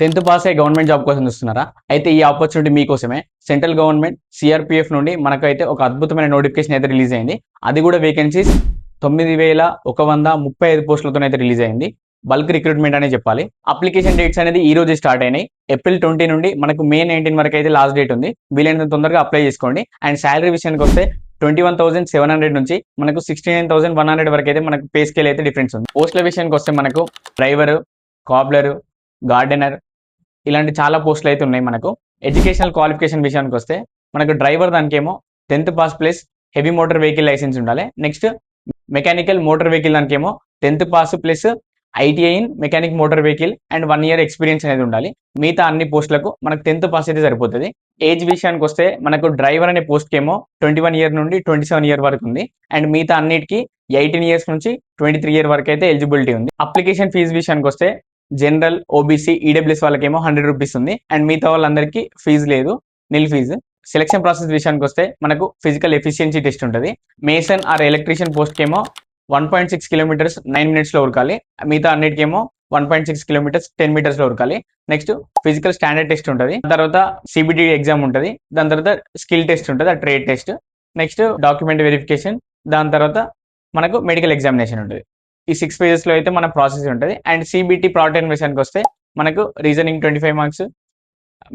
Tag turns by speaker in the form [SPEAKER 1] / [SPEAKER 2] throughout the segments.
[SPEAKER 1] 10th pass అయ్యి government job కోసం చూస్తున్నారా? అయితే ఈ ఆపర్చునిటీ మీకోసమే. సెంట్రల్ గవర్నమెంట్ సిఆర్‌పిఎఫ్ నుండి మనకైతే ఒక అద్భుతమైన నోటిఫికేషన్ అయితే రిలీజ్ అయింది. అది కూడా వేకెన్సీస్ 9135 పోస్టులతోనైతే రిలీజ్ అయింది. బల్క్ రిక్రూట్మెంట్ అనే చెప్పాలి. అప్లికేషన్ డేట్స్ అనేది ఈ రోజే స్టార్ట్ అయినాయి. ఏప్రిల్ 20 నుండి మనకు మే 19 వరకు అయితే లాస్ట్ డేట్ ఉంది. వీలైనంత తొందరగా అప్లై చేసుకోండి. అండ్ సాలరీ విషయానికి వస్తే 21,700 నుంచి మనకు 69,100 వరకు అయితే మనకు పే స్కేల్ అయితే డిఫరెన్స్ ఉంది. పోస్టుల విషయానికి వస్తే మనకు డ్రైవర్, కాబ్లర్, గార్డెనర్ ఇలాంటి చాలా పోస్టులు అయితే ఉన్నాయి మనకు. ఎడ్యుకేషనల్ క్వాలిఫికేషన్ విషయానికి వస్తే మనకు డ్రైవర్ దానికేమో 10th pass plus heavy motor vehicle licence ఉండాలి. నెక్స్ట్ మెకానికల్ మోటార్ వెహికల్ దానికేమో 10th pass plus ITI in mechanic motor vehicle and 1 year experience అనేది ఉండాలి. మిగతా అన్ని పోస్టులకు మనకు 10th పాస్ అయితే సరిపోతుంది. ఏజ్ విషయానికి వస్తే మనకు డ్రైవర్ అనే పోస్ట్కి ఏమో 21 year నుండి 27 year వరకు ఉంది. అండ్ మిగతా అన్నిటికీ 18 years నుంచి 23 year వరకు అయితే ఎలిజిబిలిటీ ఉంది. అప్లికేషన్ ఫీజు విషయానికి వస్తే జనరల్, ఓబీసీ, ఈడబ్ల్యూఎస్ వాళ్ళకేమో 100 రూపీస్ ఉంది. అండ్ మిగతా వాళ్ళందరికీ ఫీజు లేదు, నిల్ ఫీజు. సెలక్షన్ ప్రాసెస్ విషయానికి వస్తే మనకు ఫిజికల్ ఎఫిషియన్సీ టెస్ట్ ఉంటుంది. మేసన్ ఆర్ ఎలక్ట్రీషియన్ పోస్ట్కి ఏమో 1.6 kilometers 9 minutes లో ఉరకాలి. మిగతా అన్నిటికేమో 1.6 kilometers 10 meters లో ఉరకాలి. నెక్స్ట్ ఫిజికల్ స్టాండర్డ్ టెస్ట్ ఉంటుంది. తర్వాత సిబిటి ఎగ్జామ్ ఉంటుంది. దాని తర్వాత స్కిల్ టెస్ట్ ఉంటుంది, ఆ trade test. Next document verification, దాని తర్వాత మనకు మెడికల్ ఎగ్జామినేషన్ ఉంటుంది. ఈ 6 phases లో అయితే మన ప్రాసెస్ ఉంటుంది. అండ్ సిబిటి ప్రాక్టర్ విషయానికి వస్తే మనకు reasoning 25 marks,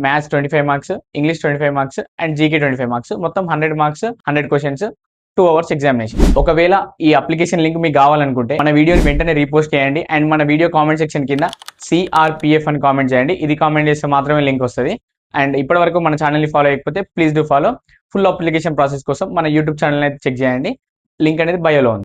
[SPEAKER 1] maths 25 marks, English 25 marks and GK 25 marks. మొత్తం 100 marks, 100 questions, 2 hours ఎగ్జామినేషన్. ఒకవేళ ఈ అప్లికేషన్ లింక్ మీకు కావాలనుకుంటే మన వీడియోని వెంటనే రీపోస్ట్ చేయండి. అండ్ మన వీడియో కామెంట్ సెక్షన్ కింద సిఆర్పిఎఫ్ అని కామెంట్ చేయండి. ఇది కామెంట్ చేస్తే మాత్రమే లింక్ వస్తుంది. అండ్ ఇప్పటి వరకు మన ఛానల్ని ఫాలో అయ్యకపోతే please do follow. Full application process కోసం మన యూట్యూబ్ ఛానల్ అయితే చెక్ చేయండి. లింక్ అనేది బయోలో ఉంది.